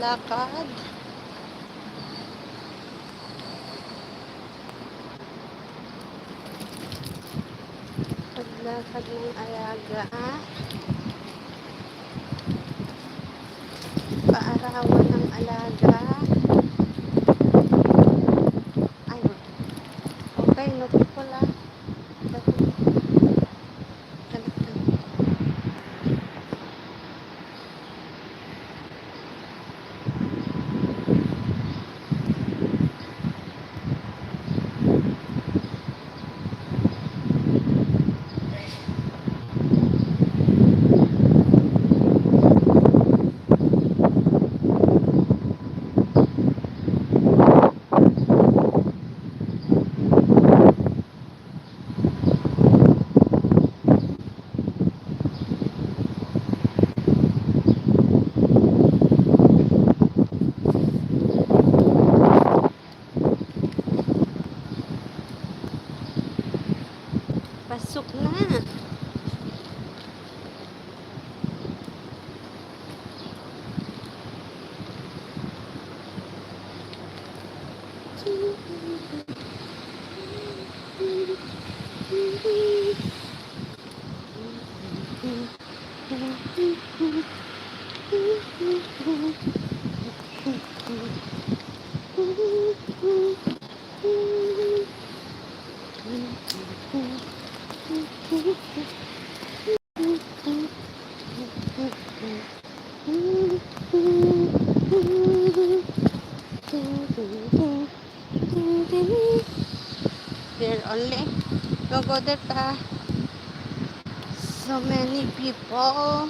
lakad. Paglakad ng alaga. Paarawan ng alaga. Ay, okay, no pala. Pasok na. There only don't go there so many people.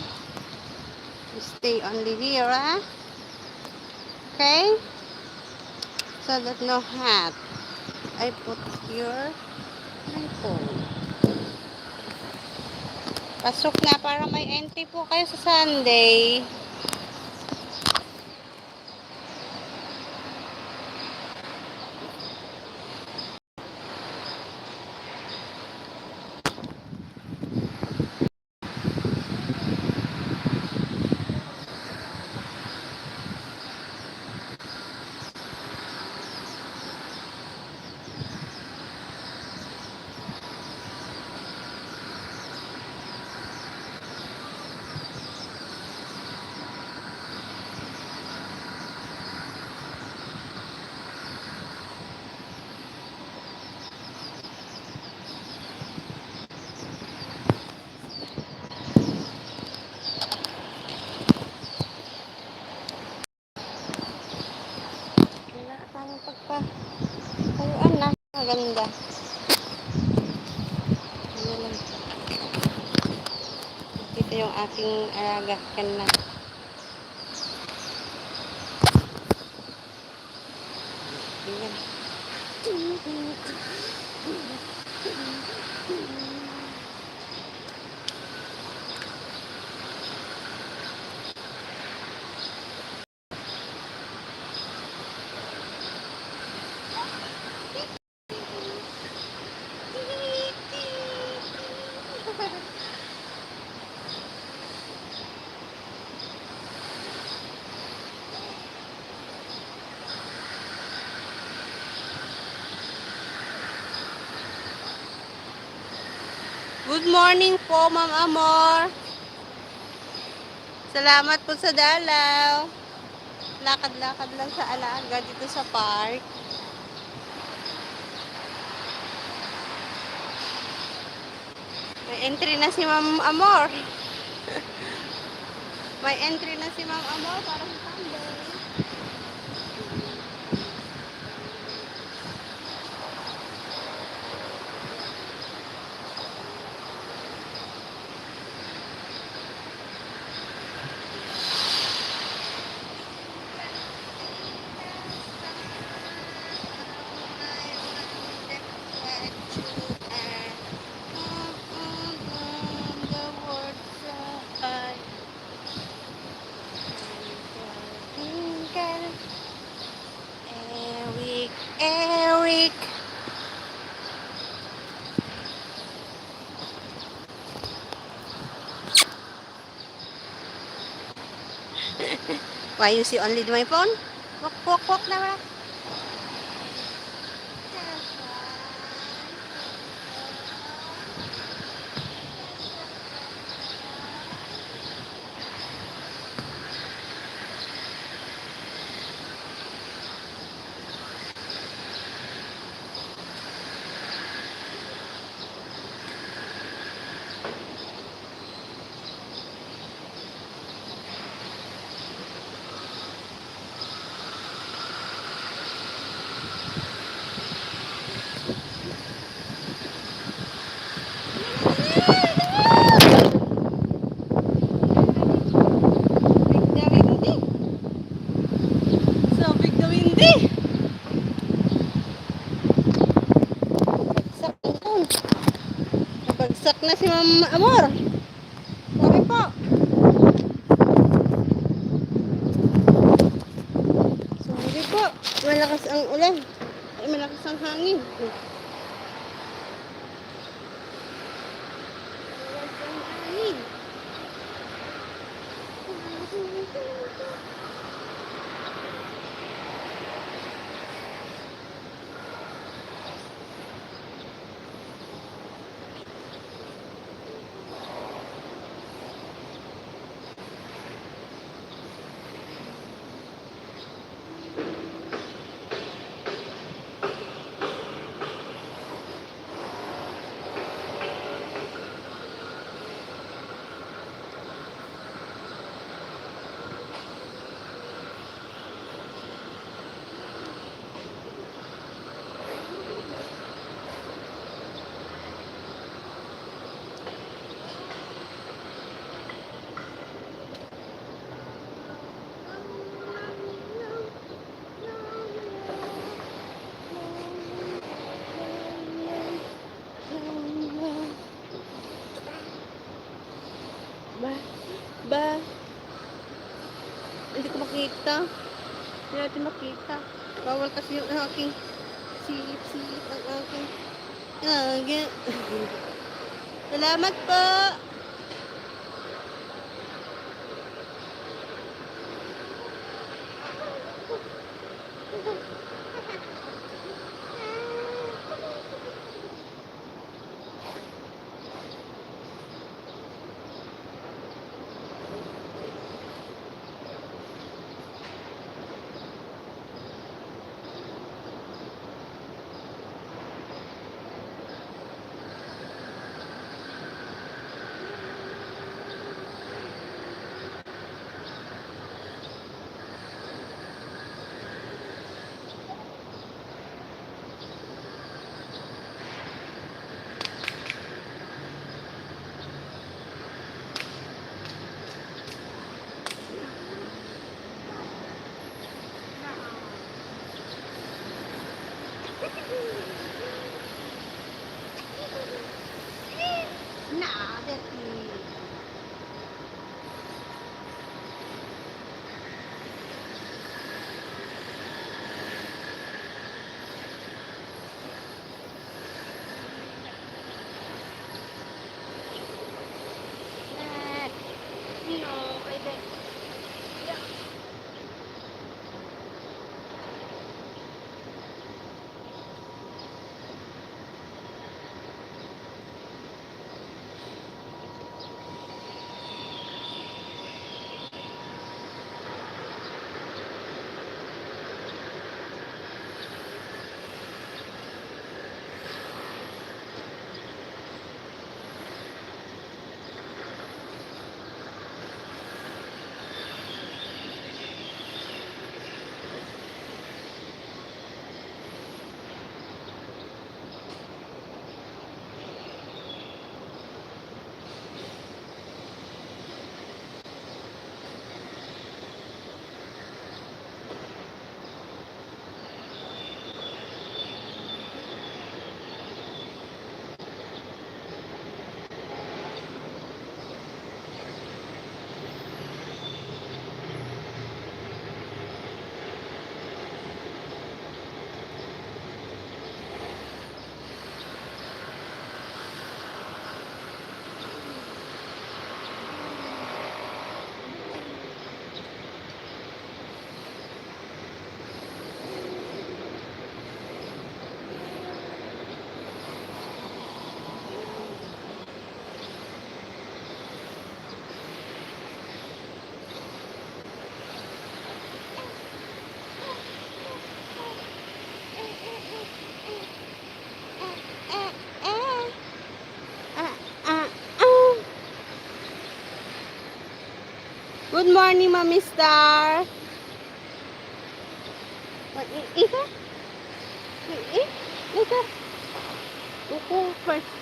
Stay only here, huh? Okay, so that no hat. I put here my phone. Pasok na para may entry po kayo sa Sunday. Tayuan na. Maganda. Ano lang. Ito yung aking alaga. Kana. Ayan. Good morning po, Ma'am Amor. Salamat po sa dalaw. Lakad-lakad lang sa alaga dito sa park. May entry na si Ma'am Amor. May entry na si Ma'am Amor para sa Sunday. Eric. Why you see only my phone? Walk, walk, walk na. Sabig na windy. Nabagsak na si Ma'am Amor. Sorry po. Sorry po. Malakas ang ulan. Ay, malakas ang hangin. Malakas ang hangin. Ba? Hindi ko makita. Hindi natin makita. Bawal kasi yung aking silip-silip ang aking agad. Salamat po. Good morning, Mami Star. Ika? Ika? Uko, first.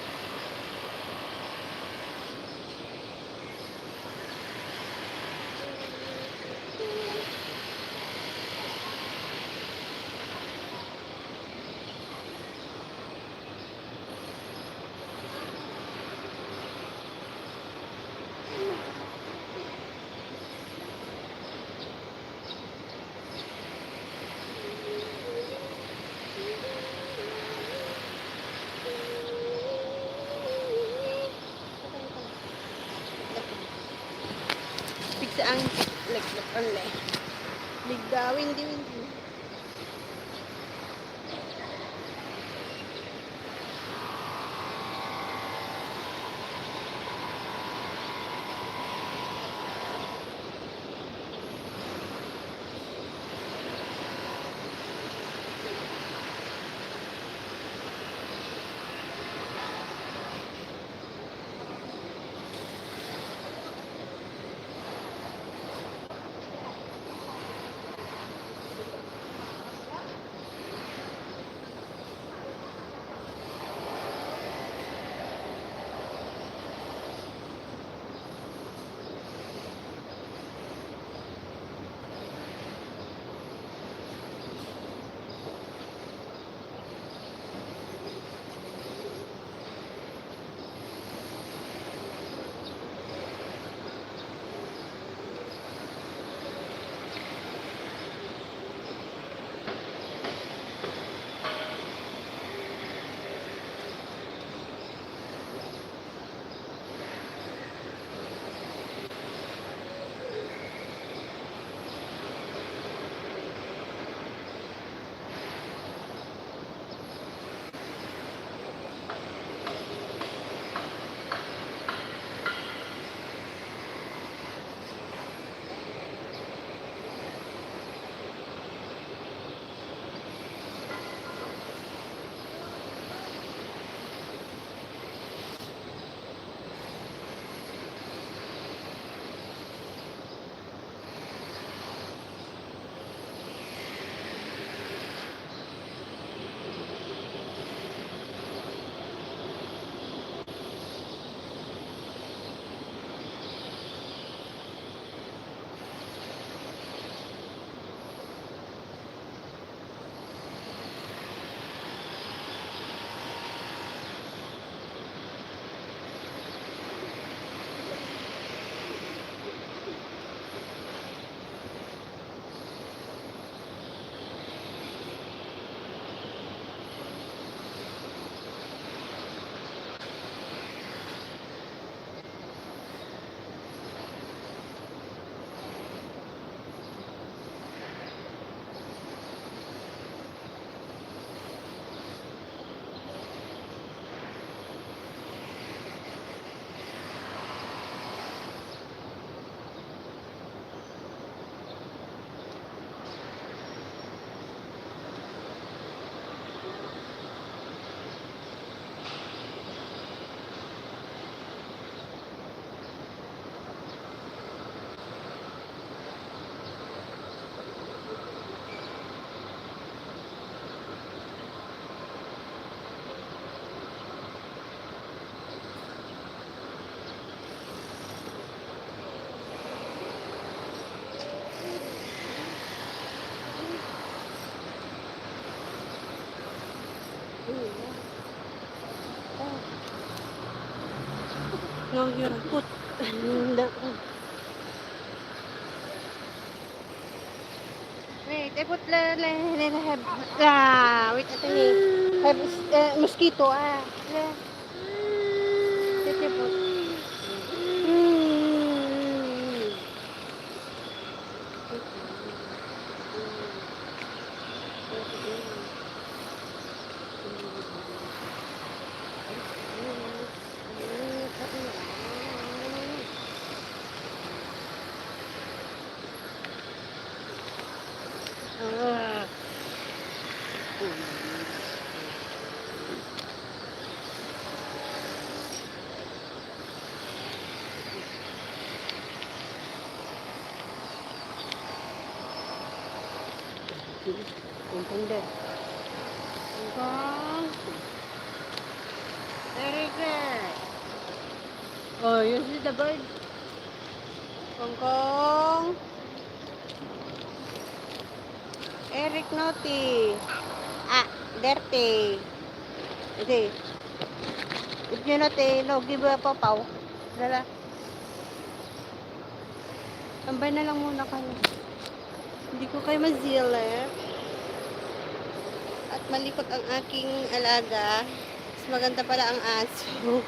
Bigsa ang like online. Bigda, windy. No, you're put. Wait, I put wait, ito have mosquito, Ito put. Contender. Kong. Very good. Oh, you see the bird? Kong Kong. Eric Naughty. Ah, dirty. Okay. If you naughty, no, give a papaw. Dala. Tambay na lang muna kayo. Hindi ko kayo mazilip. At malikot ang aking alaga. Mas maganda pala ang aso.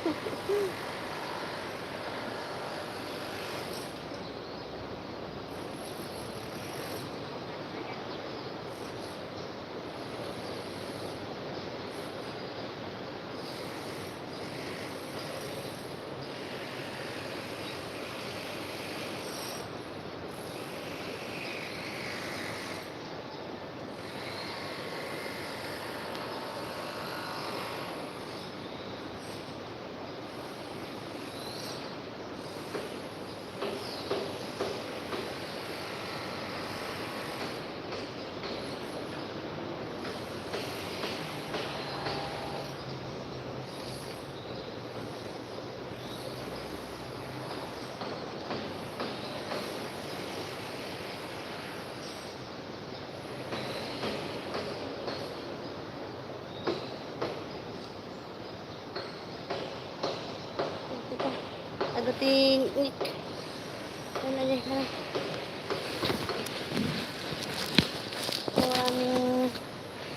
Agutin Nick. Ano niya na?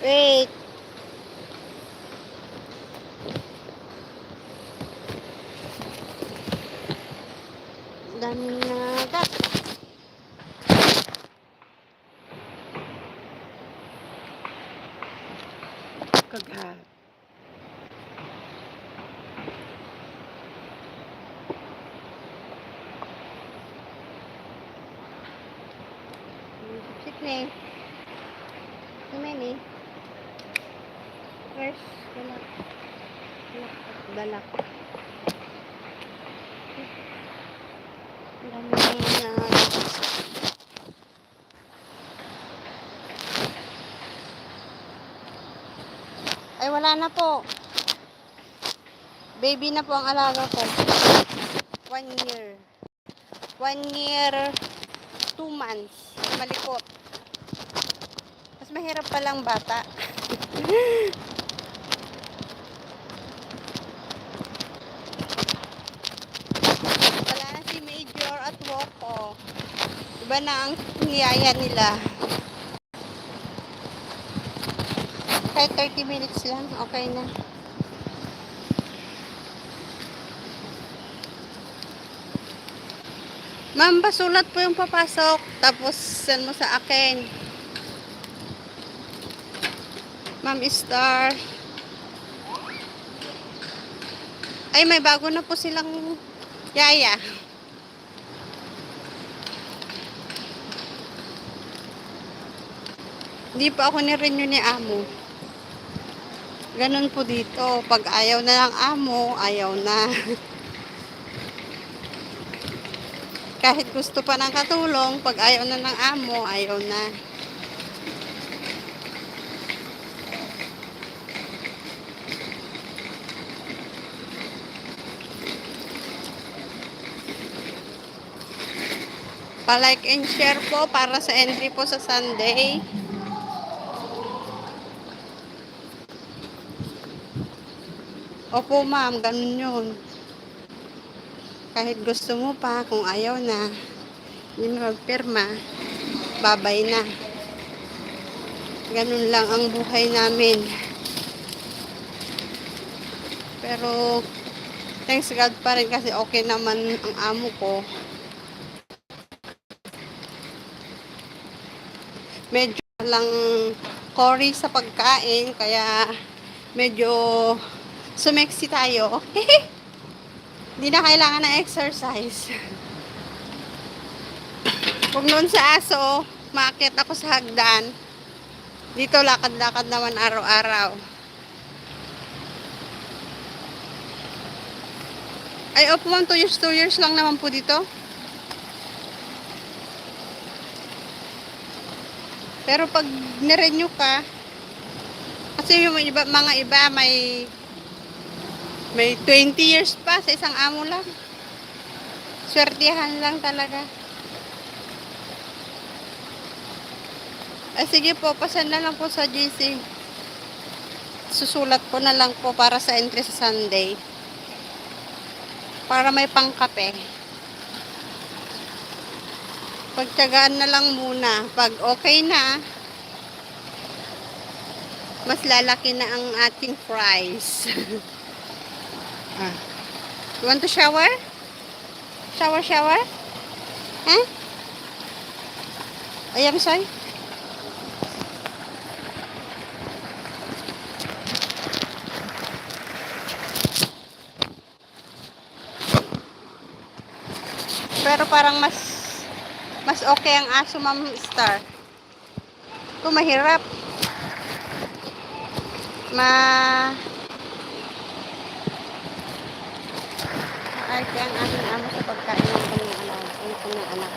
Wait. Daming nagat. Kaghat. Sipsip Kumini. Fresh. Balak. Balak. Daming ay, wala na po. Baby na po ang alaga ko. 1 year. 1 year, 2 months. Malikot. Mas mahirap palang bata. Wala na si Major at Woko. Iba na ang niyaya nila. Kahit 30 minutes lang, okay na. Ma'am, basulat po yung papasok. Tapos, send mo sa akin. Ma'am Star. Ay, may bago na po silang yaya. Hindi pa ako ni-renew ni amo. Ganun po dito. Pag ayaw na ng amo, ayaw na. Kahit gusto pa ng katulong, pag ayaw na ng amo, ayaw na. Pa-like and share po para sa entry po sa Sunday. Opo ma'am, ganun yun. Kahit gusto mo pa, kung ayaw na, hindi mo magpirma, babay na. Ganun lang ang buhay namin. Pero, thanks God pa rin kasi okay naman ang amo ko. Medyo lang Cory sa pagkain, kaya medyo sumeksi tayo. Hindi na kailangan ng exercise. Kung noon sa aso, maakyat ako sa hagdan. Dito lakad-lakad naman araw-araw. Ay, opo ma'am, 2 years lang naman po dito. Pero pag nirenew ka, kasi yung iba, mga iba may 20 years pa sa isang amo lang. Swertihan lang talaga. Ay sige po, pasend na lang po sa GC. Susulat ko na lang po para sa entry sa Sunday. Para may pangkape. Pagtyagaan na lang muna. Pag okay na, mas lalaki na ang ating price. Ah. You want to shower? Shower? Huh? Ayam soy? Pero parang mas okay ang aso, Ma'am Star. Ito mahirap. Ay, kaya ang aking amo sa pagkain ng kanyang anak.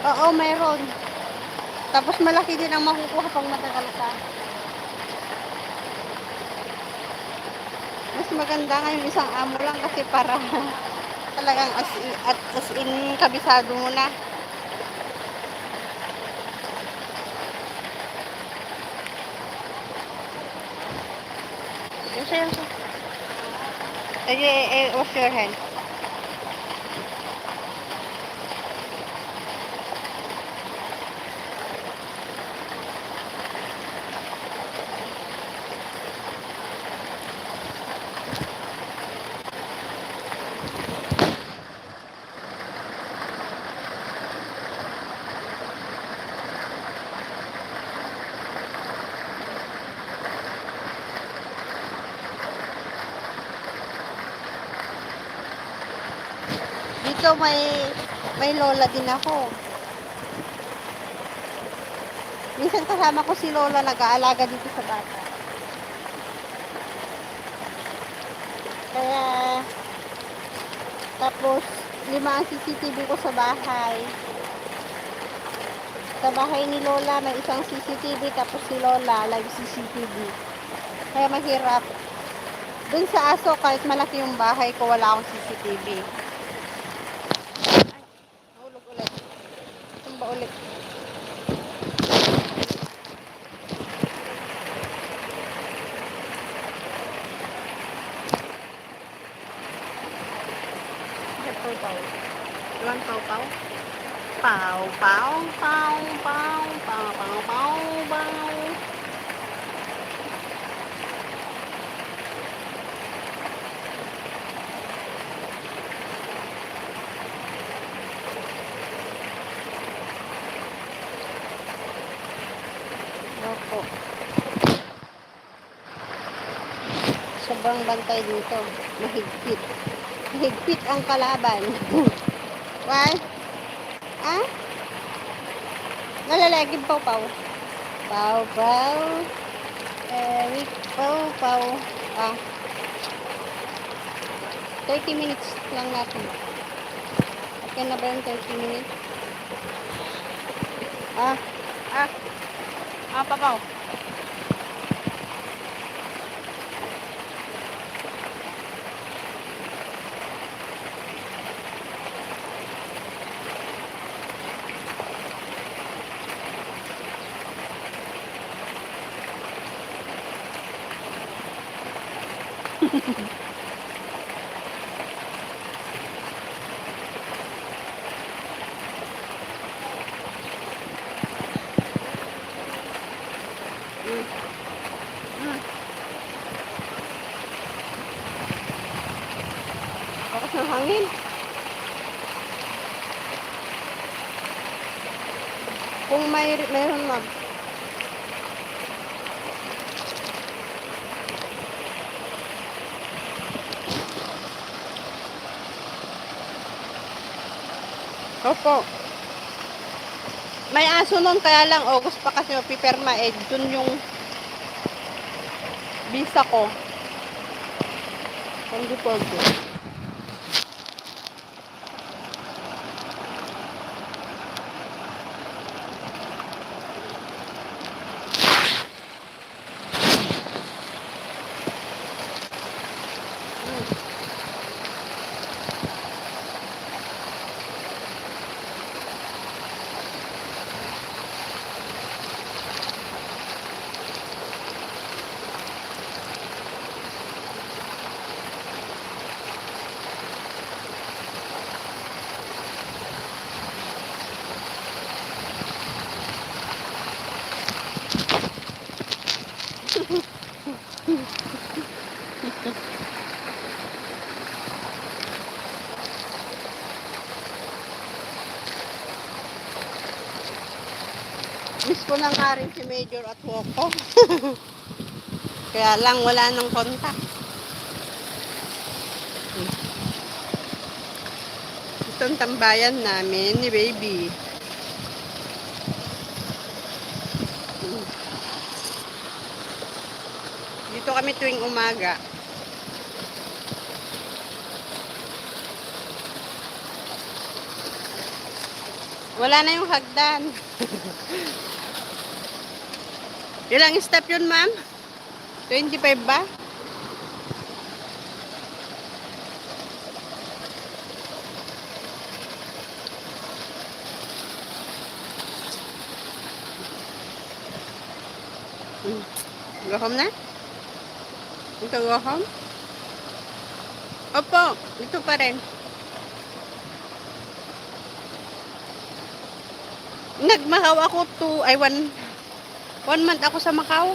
Oo, mayroon. Tapos malaki din ang makukuha pang matagal ka. Mas maganda nga yung isang amo lang kasi para talagang as in kabisado mo na. Yes. Wash your hand. Dito may lola din ako. Minsan kasama ko si lola nag-aalaga dito sa bata. Kaya tapos 5 ang CCTV ko sa bahay. Sa bahay ni lola may isang CCTV tapos si lola live CCTV. Kaya mahirap. Dun sa aso kahit malaki yung bahay ko wala akong CCTV. Nahulog ulit. Tumba ulit. Pau-pau. Iwan pau-pau? Pau-pau, pau-pau, pau-pau, pau-pau. Opo. Sobrang bantay dito. Mahigpit. Mahigpit ang kalaban. Why? Ah? Nalalagim pau-pau. Pau-pau. Eric pau-pau. 30 minutes lang natin. Okay na ba yung 30 minutes? Pau-pau. Bakas ng hangin. Kung mayroon ma'am. Opo. May aso nun kaya lang August pa kasi mapipirma dun yung visa ko. Hindi pwede. Miss ko na nga rin si Major at Woko. Kaya lang wala nang kontak. Ito ang tambayan namin ni Baby. Dito kami tuwing umaga. Wala na yung hagdan. Ilang step yun, ma'am? 25 ba? Go home na? Ito go home? Opo, ito pa rin. Nagmakaw ako one month ako sa Macau.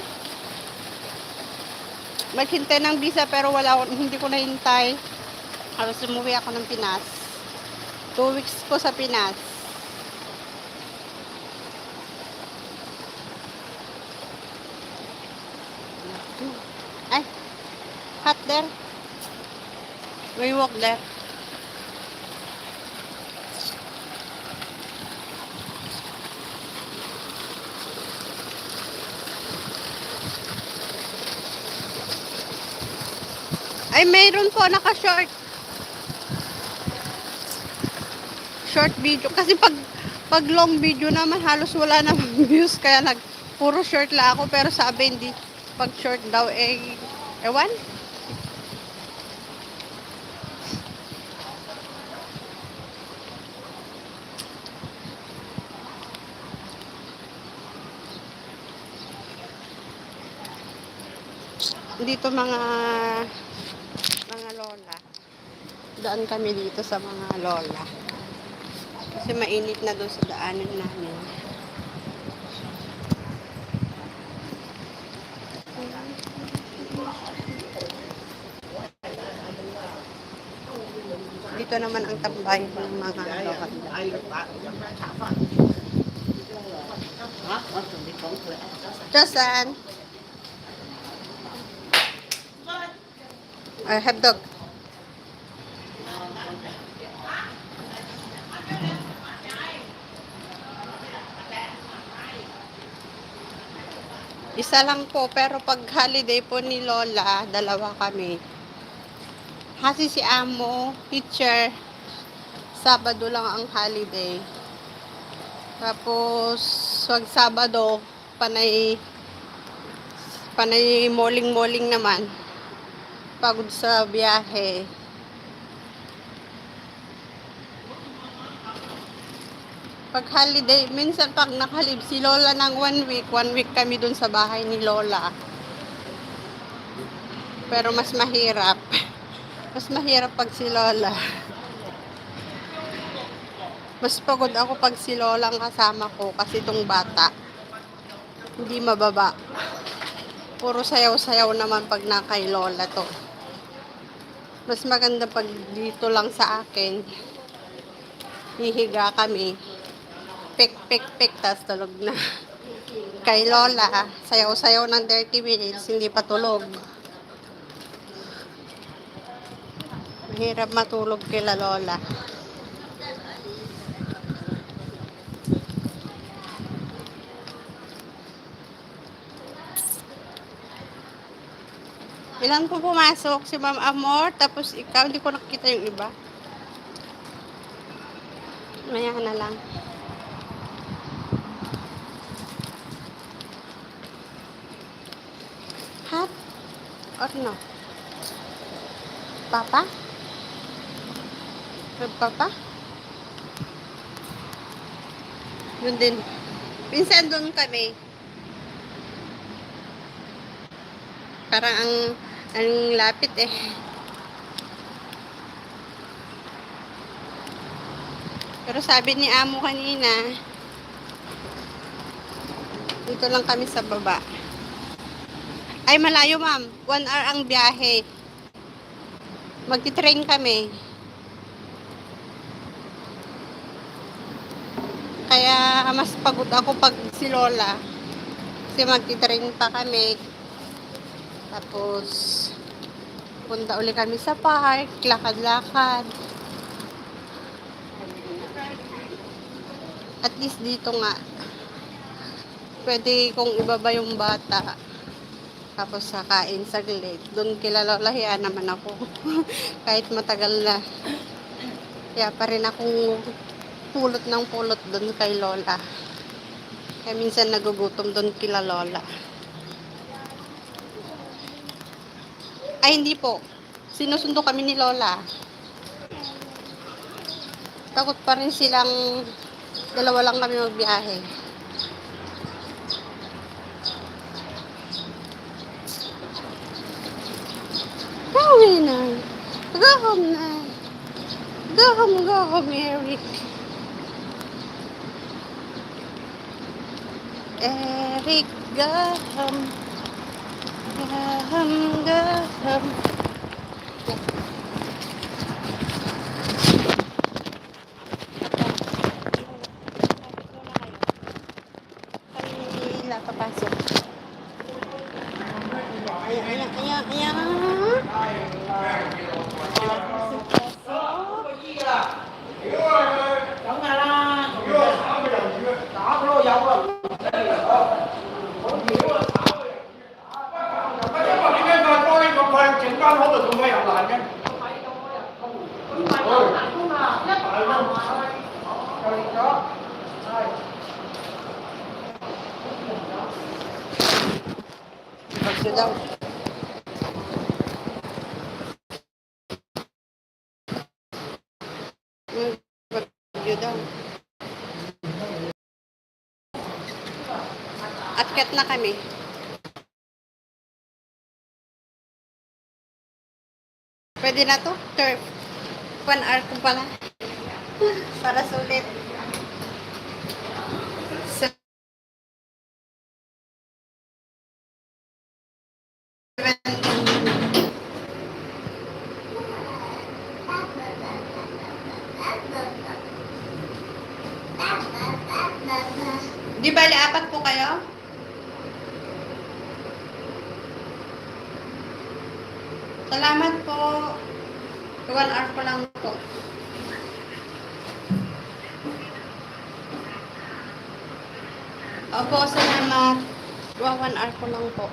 Maghintay ng visa pero hindi ko nahintay. Halos umuwi ako ng Pinas. 2 weeks ko sa Pinas. Ay, hot there. We walk there. Ay, mayroon po naka-short. Short video. Kasi pag long video naman, halos wala namang views. Kaya puro short lang ako. Pero sabi hindi, pag short daw, ewan. Dito mga lola. Daan kami dito sa mga lola. Kasi mainit na doon sa daanan namin. Dito naman ang tambay ng mga lola. Josan! I have dog. Isa lang po, pero pag holiday po ni Lola, dalawa kami. Kasi si Amo, teacher, Sabado lang ang holiday. Tapos, wag Sabado, panay moling-moling naman. Pagod sa biyahe. Pag holiday, minsan pag nakalib si Lola ng 1 week kami dun sa bahay ni Lola. Pero mas mahirap. Mas mahirap pag si Lola. Mas pagod ako pag si Lola ang kasama ko kasi itong bata. Hindi mababa. Puro sayaw-sayaw naman pag nakay Lola to. Mas maganda pag dito lang sa akin. Hihiga kami. Pik, tas tulog na. Kay Lola, sayaw-sayaw ng 30 minutes, hindi pa tulog. Mahirap matulog kila Lola. Ilan po pumasok? Si Ma'am Amor, tapos ikaw, hindi ko nakita yung iba. Maya na lang. Hot or no? Papa? Papa? Yun din. Pinsan doon kami. Parang ang lapit eh. Pero sabi ni Amo kanina, dito lang kami sa baba. Ay, malayo ma'am. 1 hour ang biyahe. Magti-train kami. Kaya mas pagod ako pag si Lola. Kasi magti-train pa kami. Tapos, punta uli kami sa park, lakad-lakad. At least dito nga, pwede kong ibaba yung bata. Tapos kakain saglit. Doon kilalalahian naman ako. Kahit matagal na. Kaya pa rin akong pulot ng pulot doon kay Lola. Kaya minsan nagugutom doon kila Lola. Ay, hindi po. Sinusundo kami ni Lola. Takot pa rin silang dalawa lang kami magbiyahe. Uwi na. Go home na. Go home, Eric. Eric, go home. Go home, go home. Kanila papasok. Ayan. Bagyo daw. Bagyo daw. Akyat na kami. Pwede na to? 1 hour ko pala. Para sulit. Di bali, 4 po kayo? Salamat po. 1 hour ko lang po. Opo, salamat. 1 hour ko lang po.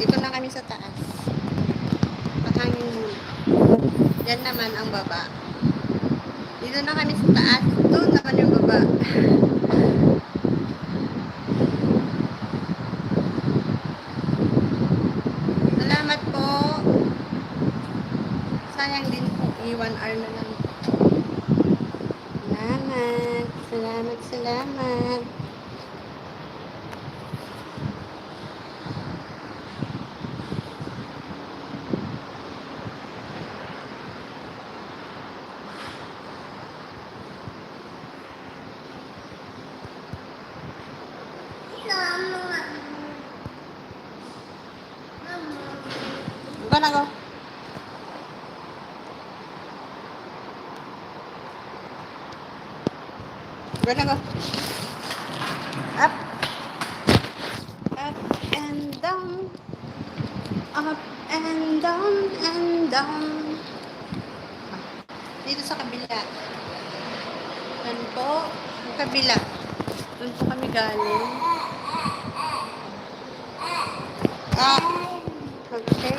Dito na kami sa taas. Patangin muna. Yan naman ang baba. Dito na kami sa taas. Doon naman yung baba. Salamat po. Sayang din po. 1 hour na lang. Salamat. Ba na go? Ba na go? Up. Up and down. Up and down and down. Dito sa kabila. Doon po. Yung kabila. Doon po kami galing. Okay.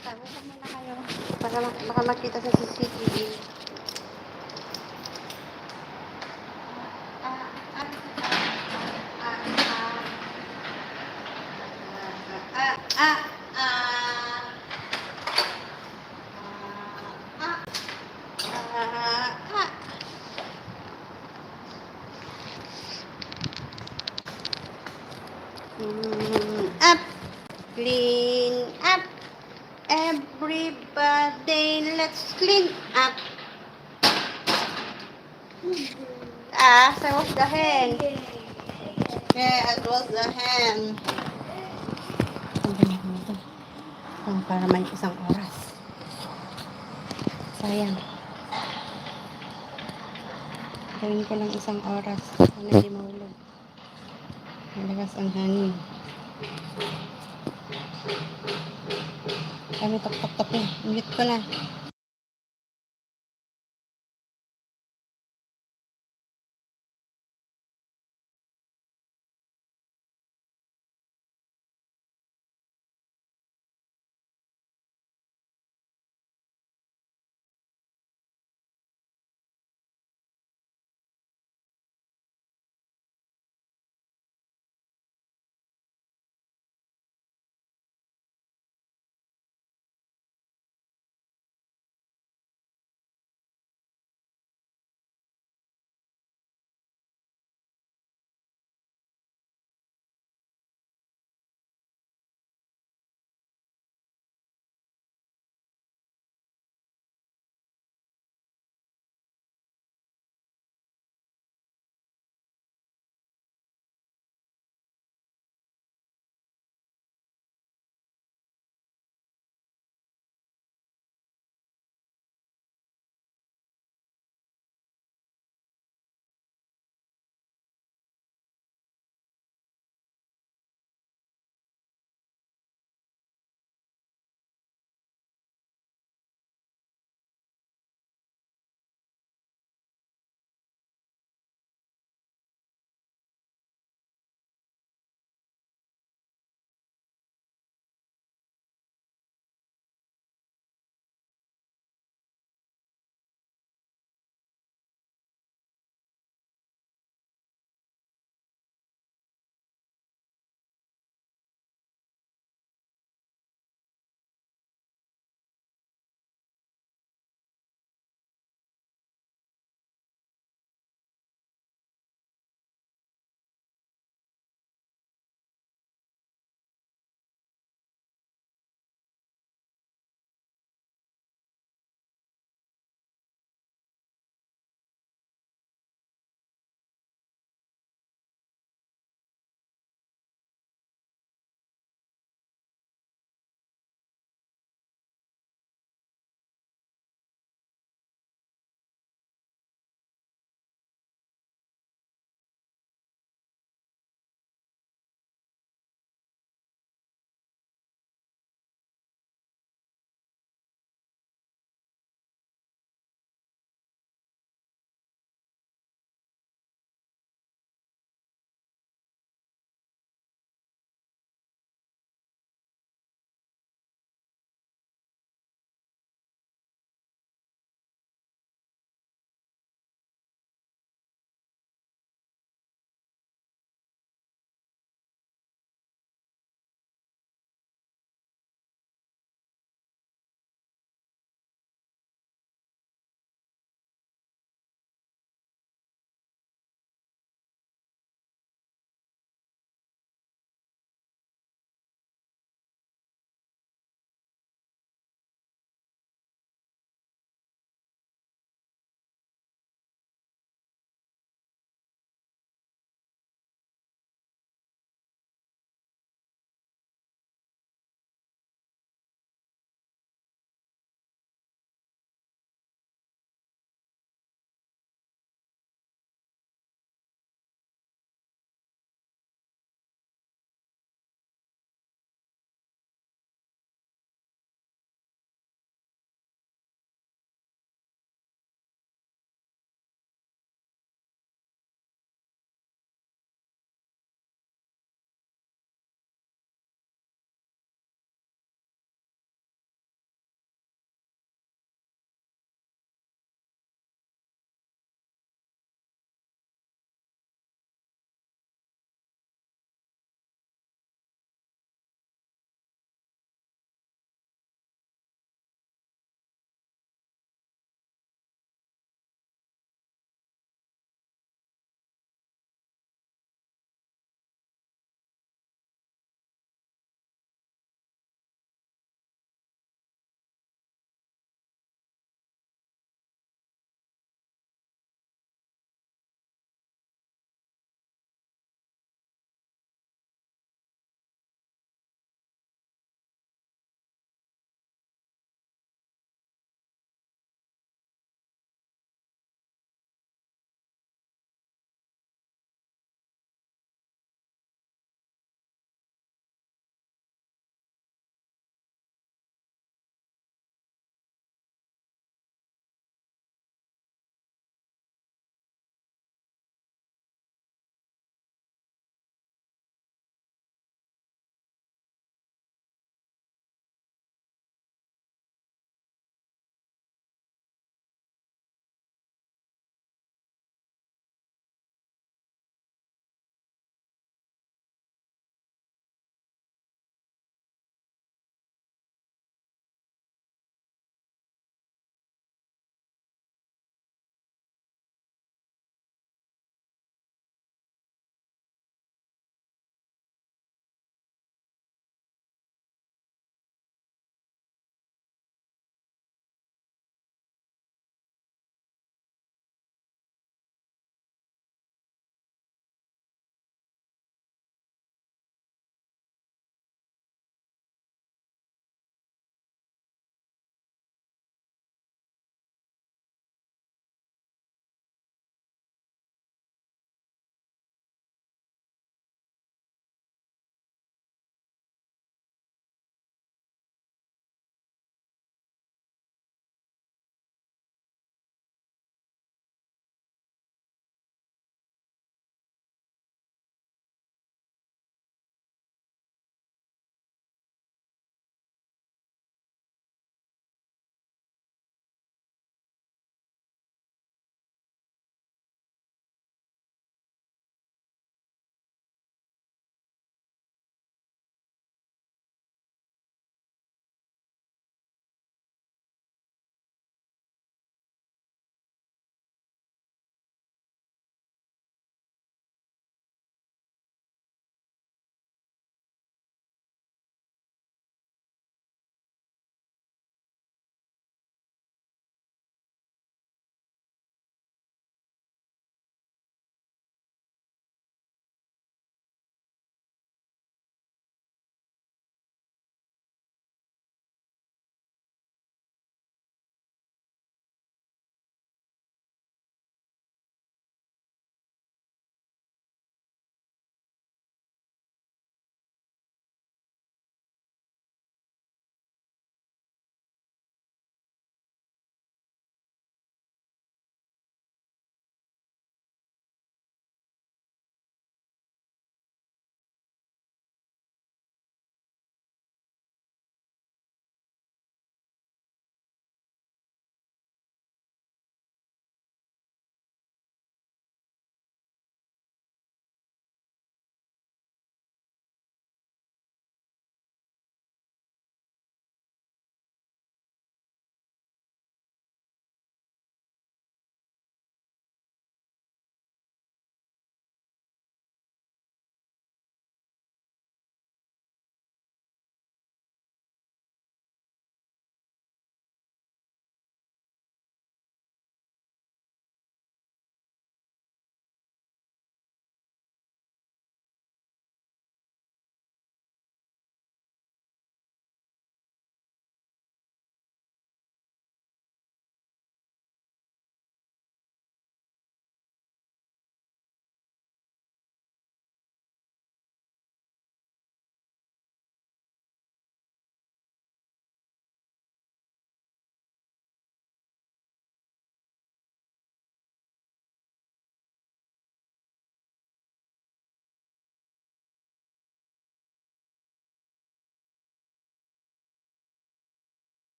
Tago ko muna kayo. Para baka makita sa CCTV. Up, clean up, everybody, let's clean up. I wash the hand. Yeah, it was the hand. Para may isang oras. Sayang. Gawin ko lang isang oras. Ano hindi mahulog. Malakas ang hangin. Kami tok-tok-tok na. Mute ko na.